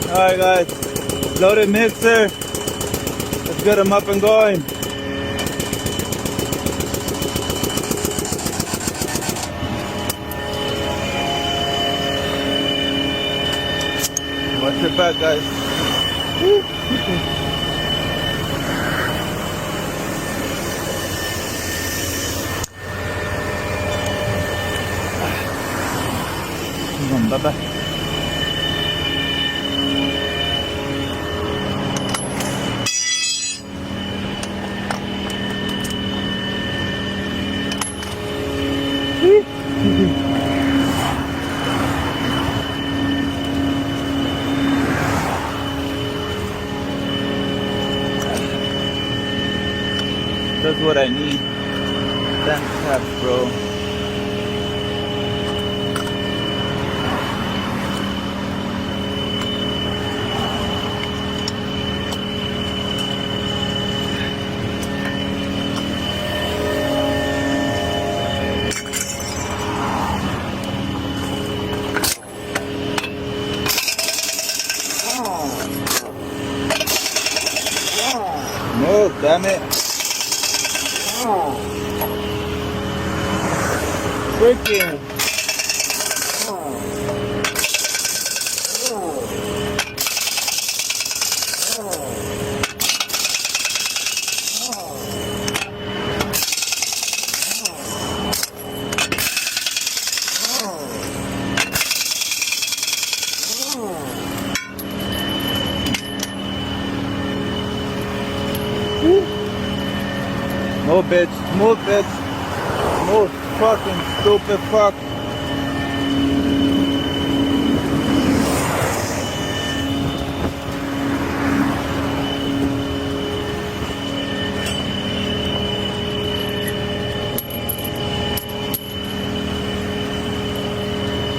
Alright guys, loaded mixer. Let's get them up and going. Watch your back, guys. Woo. Come on, bye-bye. That's what I need. That tap, bro. No, damn it. Freaking. Move, bitch. Move, bitch. Move, fucking stupid fuck.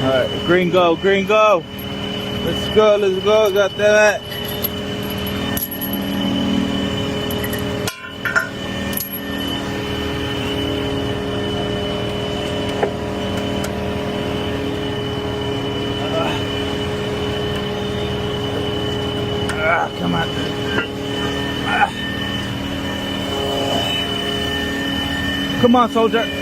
Alright, green go, green go. Let's go, got that. Come on. Come on, soldier.